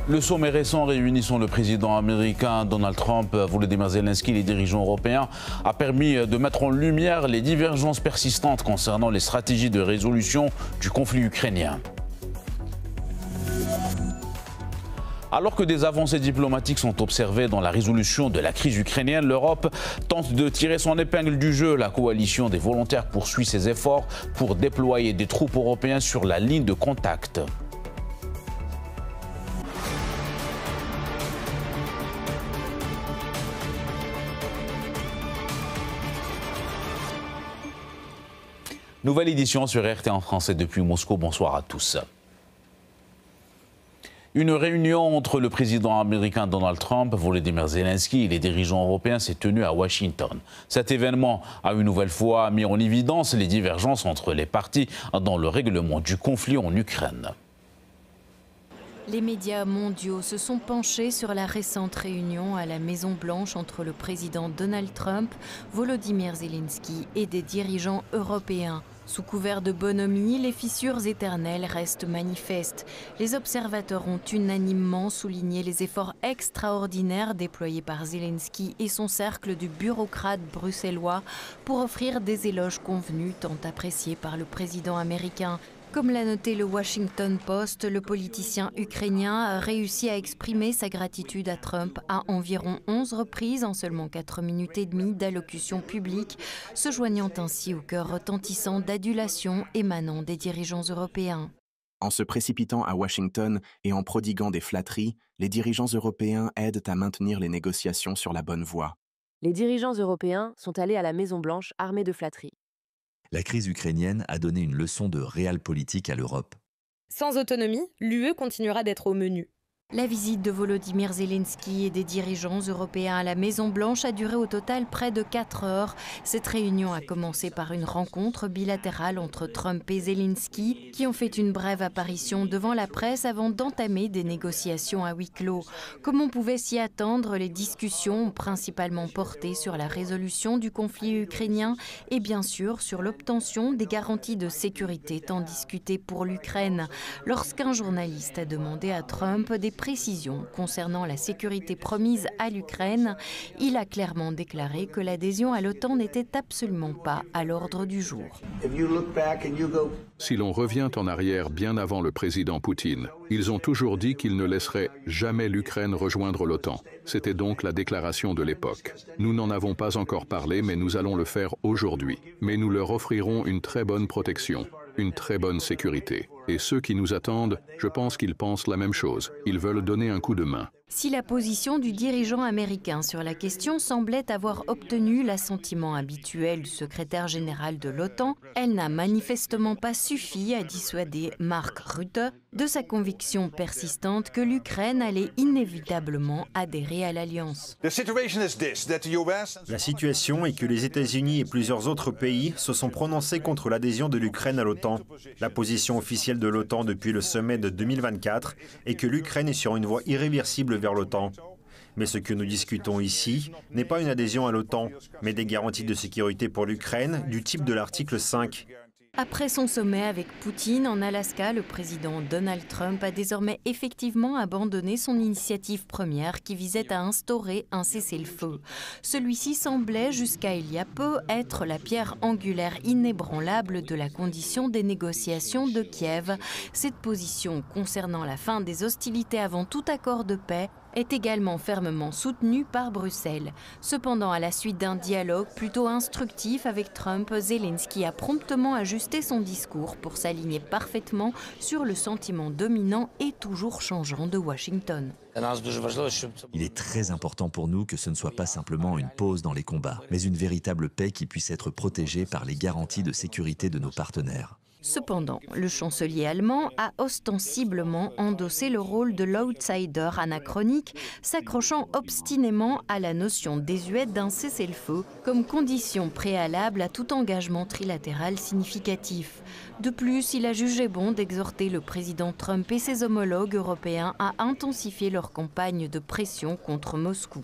Le sommet récent réunissant le président américain Donald Trump, Volodymyr Zelensky et les dirigeants européens a permis de mettre en lumière les divergences persistantes concernant les stratégies de résolution du conflit ukrainien. Alors que des avancées diplomatiques sont observées dans la résolution de la crise ukrainienne, l'Europe tente de tirer son épingle du jeu. La coalition des volontaires poursuit ses efforts pour déployer des troupes européennes sur la ligne de contact. Nouvelle édition sur RT en français depuis Moscou. Bonsoir à tous. Une réunion entre le président américain Donald Trump, Volodymyr Zelensky et les dirigeants européens s'est tenue à Washington. Cet événement a une nouvelle fois mis en évidence les divergences entre les parties dans le règlement du conflit en Ukraine. Les médias mondiaux se sont penchés sur la récente réunion à la Maison-Blanche entre le président Donald Trump, Volodymyr Zelensky et des dirigeants européens. Sous couvert de bonhomie, les fissures éternelles restent manifestes. Les observateurs ont unanimement souligné les efforts extraordinaires déployés par Zelensky et son cercle de bureaucrates bruxellois pour offrir des éloges convenus tant appréciés par le président américain. Comme l'a noté le Washington Post, le politicien ukrainien a réussi à exprimer sa gratitude à Trump à environ 11 reprises en seulement 4 minutes et demie d'allocution publique, se joignant ainsi au chœur retentissant d'adulation émanant des dirigeants européens. En se précipitant à Washington et en prodiguant des flatteries, les dirigeants européens aident à maintenir les négociations sur la bonne voie. Les dirigeants européens sont allés à la Maison-Blanche armés de flatteries. La crise ukrainienne a donné une leçon de realpolitik à l'Europe. Sans autonomie, l'UE continuera d'être au menu. La visite de Volodymyr Zelensky et des dirigeants européens à la Maison-Blanche a duré au total près de 4 heures. Cette réunion a commencé par une rencontre bilatérale entre Trump et Zelensky, qui ont fait une brève apparition devant la presse avant d'entamer des négociations à huis clos. Comme on pouvait s'y attendre, les discussions ont principalement porté sur la résolution du conflit ukrainien et bien sûr sur l'obtention des garanties de sécurité tant discutées pour l'Ukraine. Lorsqu'un journaliste a demandé à Trump des précisions concernant la sécurité promise à l'Ukraine, il a clairement déclaré que l'adhésion à l'OTAN n'était absolument pas à l'ordre du jour. Si l'on revient en arrière bien avant le président Poutine, ils ont toujours dit qu'ils ne laisseraient jamais l'Ukraine rejoindre l'OTAN. C'était donc la déclaration de l'époque. Nous n'en avons pas encore parlé, mais nous allons le faire aujourd'hui. Mais nous leur offrirons une très bonne protection, une très bonne sécurité. Et ceux qui nous attendent, je pense qu'ils pensent la même chose. Ils veulent donner un coup de main. Si la position du dirigeant américain sur la question semblait avoir obtenu l'assentiment habituel du secrétaire général de l'OTAN, elle n'a manifestement pas suffi à dissuader Mark Rutte de sa conviction persistante que l'Ukraine allait inévitablement adhérer à l'Alliance. La situation est que les États-Unis et plusieurs autres pays se sont prononcés contre l'adhésion de l'Ukraine à l'OTAN. La position officielle de l'OTAN depuis le sommet de 2024 est que l'Ukraine est sur une voie irréversible vers l'OTAN. Mais ce que nous discutons ici n'est pas une adhésion à l'OTAN, mais des garanties de sécurité pour l'Ukraine du type de l'article 5. Après son sommet avec Poutine en Alaska, le président Donald Trump a désormais effectivement abandonné son initiative première qui visait à instaurer un cessez-le-feu. Celui-ci semblait jusqu'à il y a peu être la pierre angulaire inébranlable de la condition des négociations de Kiev. Cette position concernant la fin des hostilités avant tout accord de paix est également fermement soutenue par Bruxelles. Cependant, à la suite d'un dialogue plutôt instructif avec Trump, Zelensky a promptement ajusté son discours pour s'aligner parfaitement sur le sentiment dominant et toujours changeant de Washington. Il est très important pour nous que ce ne soit pas simplement une pause dans les combats, mais une véritable paix qui puisse être protégée par les garanties de sécurité de nos partenaires. Cependant, le chancelier allemand a ostensiblement endossé le rôle de l'outsider anachronique, s'accrochant obstinément à la notion désuète d'un cessez-le-feu comme condition préalable à tout engagement trilatéral significatif. De plus, il a jugé bon d'exhorter le président Trump et ses homologues européens à intensifier leur campagne de pression contre Moscou.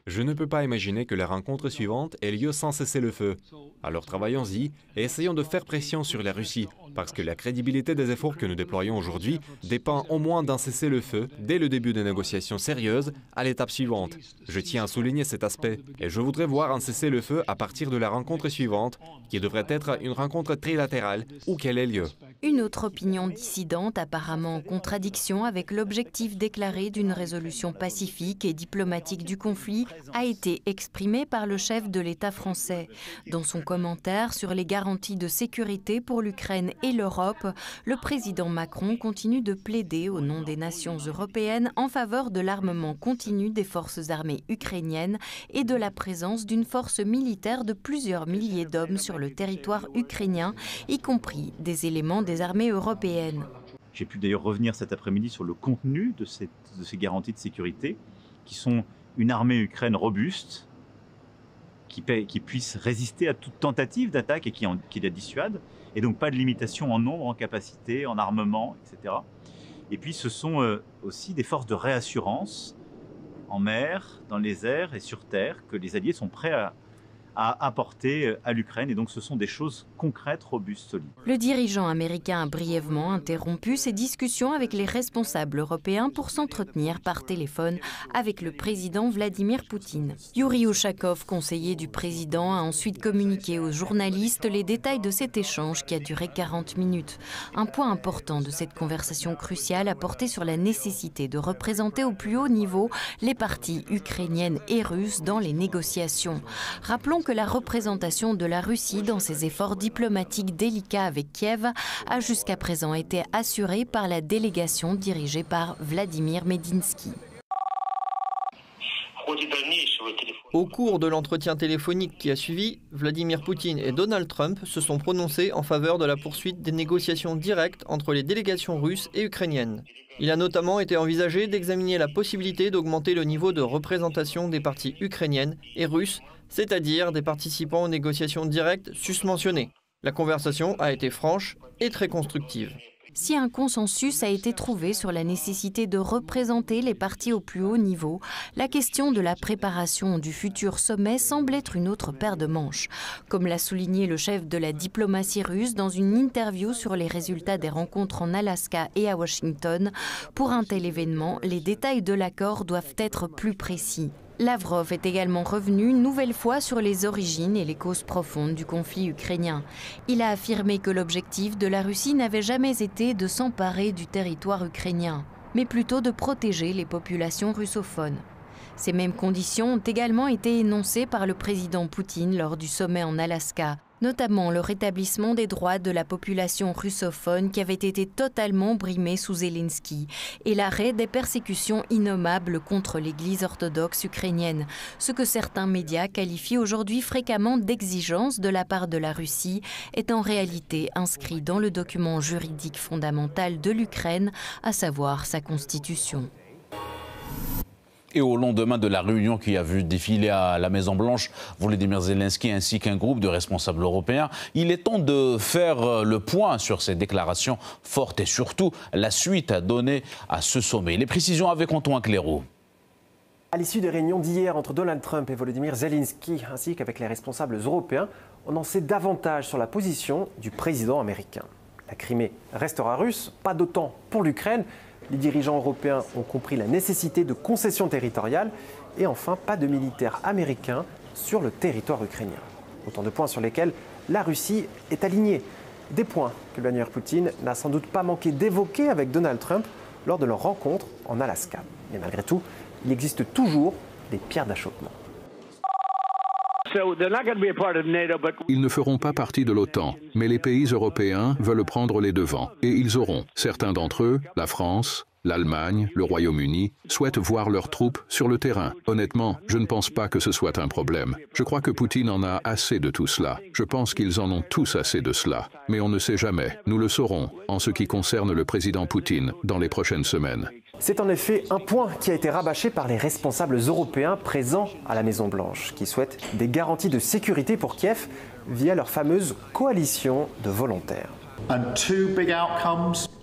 Je ne peux pas imaginer que la rencontre suivante ait lieu sans cesser le feu. Alors travaillons-y et essayons de faire pression sur la Russie Parce que la crédibilité des efforts que nous déployons aujourd'hui dépend au moins d'un cessez-le-feu dès le début des négociations sérieuses à l'étape suivante. Je tiens à souligner cet aspect et je voudrais voir un cessez-le-feu à partir de la rencontre suivante, qui devrait être une rencontre trilatérale où qu'elle ait lieu. Une autre opinion dissidente, apparemment en contradiction avec l'objectif déclaré d'une résolution pacifique et diplomatique du conflit, a été exprimée par le chef de l'État français. Dans son commentaire sur les garanties de sécurité pour l'Ukraine et l'Europe, le président Macron continue de plaider au nom des nations européennes en faveur de l'armement continu des forces armées ukrainiennes et de la présence d'une force militaire de plusieurs milliers d'hommes sur le territoire ukrainien, y compris des éléments des armées européennes. J'ai pu d'ailleurs revenir cet après-midi sur le contenu de ces garanties de sécurité, qui sont une armée ukrainienne robuste, qui puisse résister à toute tentative d'attaque et qui la dissuade, et donc pas de limitation en nombre, en capacité, en armement, etc. Et puis ce sont aussi des forces de réassurance en mer, dans les airs et sur terre, que les alliés sont prêts à apporter à l'Ukraine. Et donc ce sont des choses concrètes, robustes, solides. Le dirigeant américain a brièvement interrompu ses discussions avec les responsables européens pour s'entretenir par téléphone avec le président Vladimir Poutine. Yuri Ushakov, conseiller du président, a ensuite communiqué aux journalistes les détails de cet échange qui a duré 40 minutes. Un point important de cette conversation cruciale a porté sur la nécessité de représenter au plus haut niveau les parties ukrainiennes et russes dans les négociations. Rappelons que la représentation de la Russie dans ses efforts diplomatiques délicats avec Kiev a jusqu'à présent été assurée par la délégation dirigée par Vladimir Medinsky. Au cours de l'entretien téléphonique qui a suivi, Vladimir Poutine et Donald Trump se sont prononcés en faveur de la poursuite des négociations directes entre les délégations russes et ukrainiennes. Il a notamment été envisagé d'examiner la possibilité d'augmenter le niveau de représentation des parties ukrainiennes et russes, c'est-à-dire des participants aux négociations directes susmentionnées. La conversation a été franche et très constructive. Si un consensus a été trouvé sur la nécessité de représenter les parties au plus haut niveau, la question de la préparation du futur sommet semble être une autre paire de manches. Comme l'a souligné le chef de la diplomatie russe dans une interview sur les résultats des rencontres en Alaska et à Washington, pour un tel événement, les détails de l'accord doivent être plus précis. Lavrov est également revenu une nouvelle fois sur les origines et les causes profondes du conflit ukrainien. Il a affirmé que l'objectif de la Russie n'avait jamais été de s'emparer du territoire ukrainien, mais plutôt de protéger les populations russophones. Ces mêmes conditions ont également été énoncées par le président Poutine lors du sommet en Alaska, notamment le rétablissement des droits de la population russophone qui avait été totalement brimée sous Zelensky et l'arrêt des persécutions innommables contre l'Église orthodoxe ukrainienne, ce que certains médias qualifient aujourd'hui fréquemment d'exigence de la part de la Russie, est en réalité inscrit dans le document juridique fondamental de l'Ukraine, à savoir sa constitution. Et au lendemain de la réunion qui a vu défiler à la Maison-Blanche Volodymyr Zelensky ainsi qu'un groupe de responsables européens, il est temps de faire le point sur ces déclarations fortes et surtout la suite à donner à ce sommet. Les précisions avec Antoine Clairaut. À l'issue des réunions d'hier entre Donald Trump et Volodymyr Zelensky, ainsi qu'avec les responsables européens, on en sait davantage sur la position du président américain. La Crimée restera russe, pas d'OTAN pour l'Ukraine. Les dirigeants européens ont compris la nécessité de concessions territoriales et enfin pas de militaires américains sur le territoire ukrainien. Autant de points sur lesquels la Russie est alignée. Des points que Vladimir Poutine n'a sans doute pas manqué d'évoquer avec Donald Trump lors de leur rencontre en Alaska. Mais malgré tout, il existe toujours des pierres d'achoppement. Ils ne feront pas partie de l'OTAN, mais les pays européens veulent prendre les devants. Et ils auront. Certains d'entre eux, la France, l'Allemagne, le Royaume-Uni, souhaitent voir leurs troupes sur le terrain. Honnêtement, je ne pense pas que ce soit un problème. Je crois que Poutine en a assez de tout cela. Je pense qu'ils en ont tous assez de cela. Mais on ne sait jamais. Nous le saurons, en ce qui concerne le président Poutine, dans les prochaines semaines. C'est en effet un point qui a été rabâché par les responsables européens présents à la Maison-Blanche, qui souhaitent des garanties de sécurité pour Kiev via leur fameuse coalition de volontaires.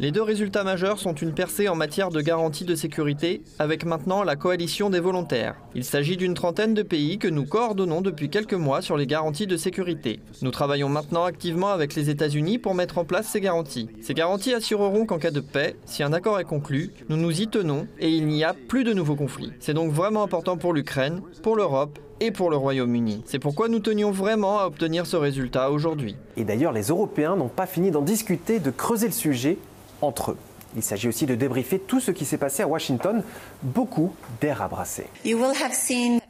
Les deux résultats majeurs sont une percée en matière de garantie de sécurité, avec maintenant la coalition des volontaires. Il s'agit d'une trentaine de pays que nous coordonnons depuis quelques mois sur les garanties de sécurité. Nous travaillons maintenant activement avec les États-Unis pour mettre en place ces garanties. Ces garanties assureront qu'en cas de paix, si un accord est conclu, nous nous y tenons et il n'y a plus de nouveaux conflits. C'est donc vraiment important pour l'Ukraine, pour l'Europe et pour le Royaume-Uni. C'est pourquoi nous tenions vraiment à obtenir ce résultat aujourd'hui. Et d'ailleurs, les Européens n'ont pas fini d'en discuter, de creuser le sujet entre eux. Il s'agit aussi de débriefer tout ce qui s'est passé à Washington. Beaucoup d'air à brasser.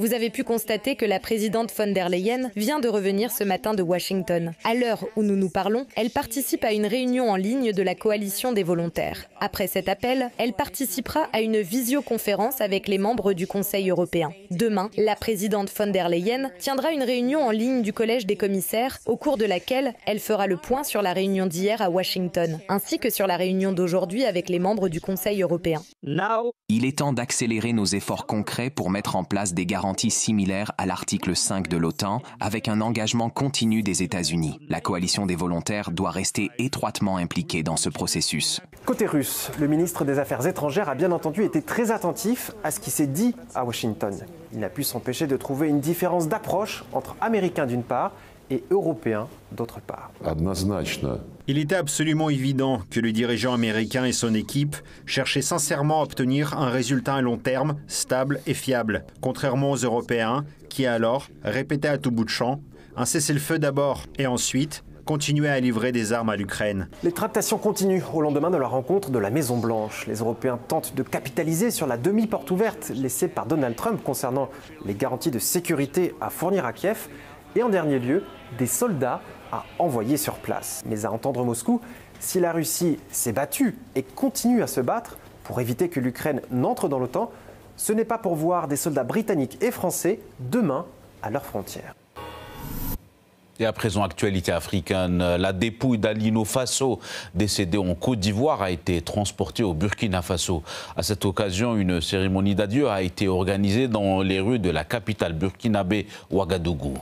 Vous avez pu constater que la présidente von der Leyen vient de revenir ce matin de Washington. À l'heure où nous nous parlons, elle participe à une réunion en ligne de la coalition des volontaires. Après cet appel, elle participera à une visioconférence avec les membres du Conseil européen. Demain, la présidente von der Leyen tiendra une réunion en ligne du Collège des commissaires, au cours de laquelle elle fera le point sur la réunion d'hier à Washington, ainsi que sur la réunion d'aujourd'hui avec les membres du Conseil européen. Il est temps d'accélérer nos efforts concrets pour mettre en place des garanties similaires à l'article 5 de l'OTAN, avec un engagement continu des États-Unis. La coalition des volontaires doit rester étroitement impliquée dans ce processus. Côté russe, le ministre des Affaires étrangères a bien entendu été très attentif à ce qui s'est dit à Washington. Il n'a pu s'empêcher de trouver une différence d'approche entre Américains d'une part et Européens d'autre part. Il était absolument évident que le dirigeant américain et son équipe cherchaient sincèrement à obtenir un résultat à long terme, stable et fiable, contrairement aux Européens qui alors répétaient à tout bout de champ un cessez-le-feu d'abord et ensuite continuer à livrer des armes à l'Ukraine. Les tractations continuent au lendemain de la rencontre de la Maison-Blanche. Les Européens tentent de capitaliser sur la demi-porte ouverte laissée par Donald Trump concernant les garanties de sécurité à fournir à Kiev et en dernier lieu, des soldats à envoyer sur place. Mais à entendre Moscou, si la Russie s'est battue et continue à se battre pour éviter que l'Ukraine n'entre dans l'OTAN, ce n'est pas pour voir des soldats britanniques et français demain à leurs frontières. Et à présent, actualité africaine, la dépouille d'Alino Faso, décédé en Côte d'Ivoire, a été transportée au Burkina Faso. À cette occasion, une cérémonie d'adieu a été organisée dans les rues de la capitale burkinabé, Ouagadougou.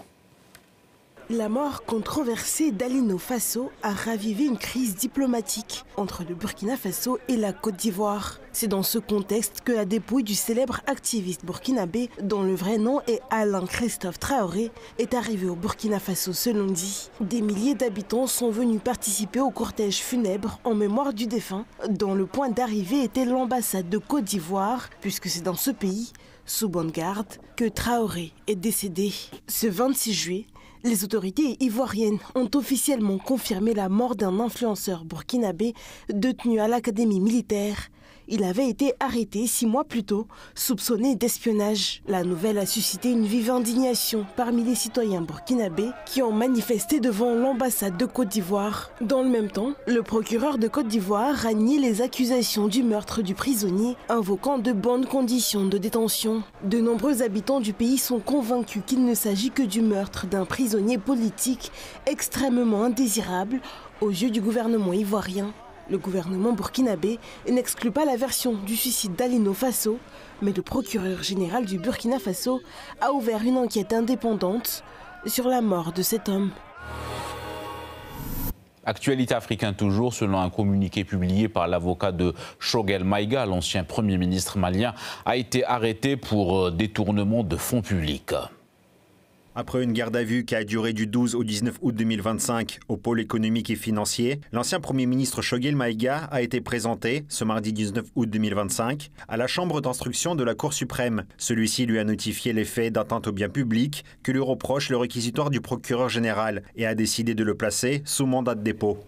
La mort controversée d'Alino Faso a ravivé une crise diplomatique entre le Burkina Faso et la Côte d'Ivoire. C'est dans ce contexte que la dépouille du célèbre activiste burkinabé, dont le vrai nom est Alain Christophe Traoré, est arrivée au Burkina Faso ce lundi. Des milliers d'habitants sont venus participer au cortège funèbre en mémoire du défunt, dont le point d'arrivée était l'ambassade de Côte d'Ivoire, puisque c'est dans ce pays, sous bonne garde, que Traoré est décédé. Ce 26 juillet, les autorités ivoiriennes ont officiellement confirmé la mort d'un influenceur burkinabé détenu à l'académie militaire. Il avait été arrêté 6 mois plus tôt, soupçonné d'espionnage. La nouvelle a suscité une vive indignation parmi les citoyens burkinabés qui ont manifesté devant l'ambassade de Côte d'Ivoire. Dans le même temps, le procureur de Côte d'Ivoire a nié les accusations du meurtre du prisonnier, invoquant de bonnes conditions de détention. De nombreux habitants du pays sont convaincus qu'il ne s'agit que du meurtre d'un prisonnier politique extrêmement indésirable aux yeux du gouvernement ivoirien. Le gouvernement burkinabé n'exclut pas la version du suicide d'Alino Faso, mais le procureur général du Burkina Faso a ouvert une enquête indépendante sur la mort de cet homme. Actualité africaine toujours, selon un communiqué publié par l'avocat de Choguel Maïga, l'ancien Premier ministre malien, a été arrêté pour détournement de fonds publics. Après une garde à vue qui a duré du 12 au 19 août 2025 au pôle économique et financier, l'ancien Premier ministre Choguel Maïga a été présenté, ce mardi 19 août 2025, à la chambre d'instruction de la Cour suprême. Celui-ci lui a notifié les faits d'atteinte au bien public que lui reproche le réquisitoire du procureur général et a décidé de le placer sous mandat de dépôt.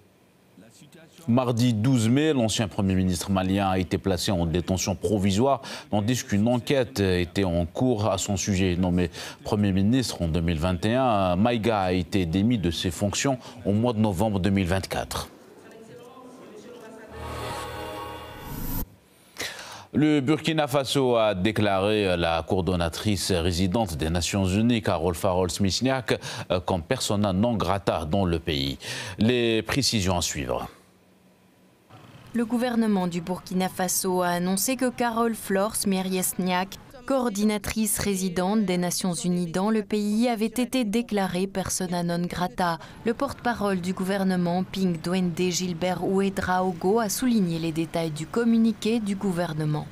Mardi 12 mai, l'ancien Premier ministre malien a été placé en détention provisoire, tandis qu'une enquête était en cours à son sujet. Nommé Premier ministre en 2021, Maïga a été démis de ses fonctions au mois de novembre 2024. Le Burkina Faso a déclaré la coordonnatrice résidente des Nations Unies, Carole Farrell-Smithniak, comme persona non grata dans le pays. Les précisions à suivre. Le gouvernement du Burkina Faso a annoncé que Carole Flores Smithniak coordinatrice résidente des Nations Unies dans le pays, avait été déclarée persona non grata. Le porte-parole du gouvernement, Pink Duende Gilbert Ouedraogo, a souligné les détails du communiqué du gouvernement.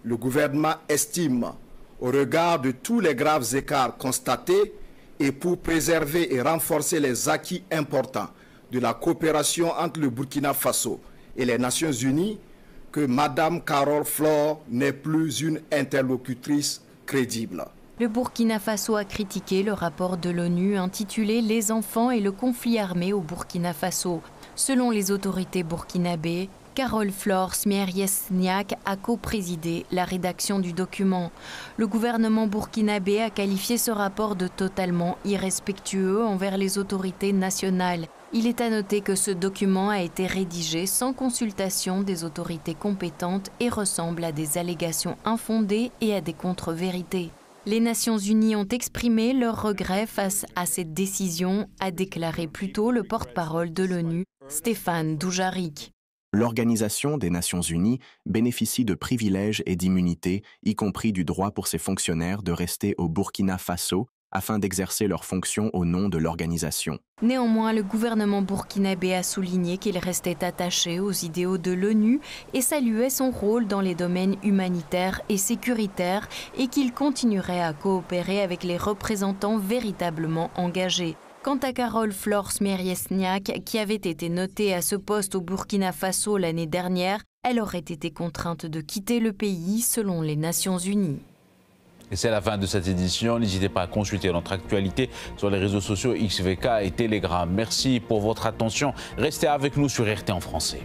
Le gouvernement estime, au regard de tous les graves écarts constatés, et pour préserver et renforcer les acquis importants de la coopération entre le Burkina Faso et les Nations Unies, que Mme Carole Flore n'est plus une interlocutrice crédible. Le Burkina Faso a critiqué le rapport de l'ONU intitulé « Les enfants et le conflit armé au Burkina Faso ». Selon les autorités burkinabées, Carole Flore Smieryesniak a co-présidé la rédaction du document. Le gouvernement burkinabé a qualifié ce rapport de totalement irrespectueux envers les autorités nationales. Il est à noter que ce document a été rédigé sans consultation des autorités compétentes et ressemble à des allégations infondées et à des contre-vérités. Les Nations Unies ont exprimé leur regret face à cette décision, a déclaré plus tôt le porte-parole de l'ONU, Stéphane Dujarric. L'Organisation des Nations Unies bénéficie de privilèges et d'immunités, y compris du droit pour ses fonctionnaires de rester au Burkina Faso afin d'exercer leurs fonctions au nom de l'organisation. Néanmoins, le gouvernement burkinabé a souligné qu'il restait attaché aux idéaux de l'ONU et saluait son rôle dans les domaines humanitaires et sécuritaires et qu'il continuerait à coopérer avec les représentants véritablement engagés. Quant à Carole Flore Smieryesniak, qui avait été notée à ce poste au Burkina Faso l'année dernière, elle aurait été contrainte de quitter le pays selon les Nations Unies. Et c'est la fin de cette édition. N'hésitez pas à consulter notre actualité sur les réseaux sociaux XVK et Telegram. Merci pour votre attention. Restez avec nous sur RT en français.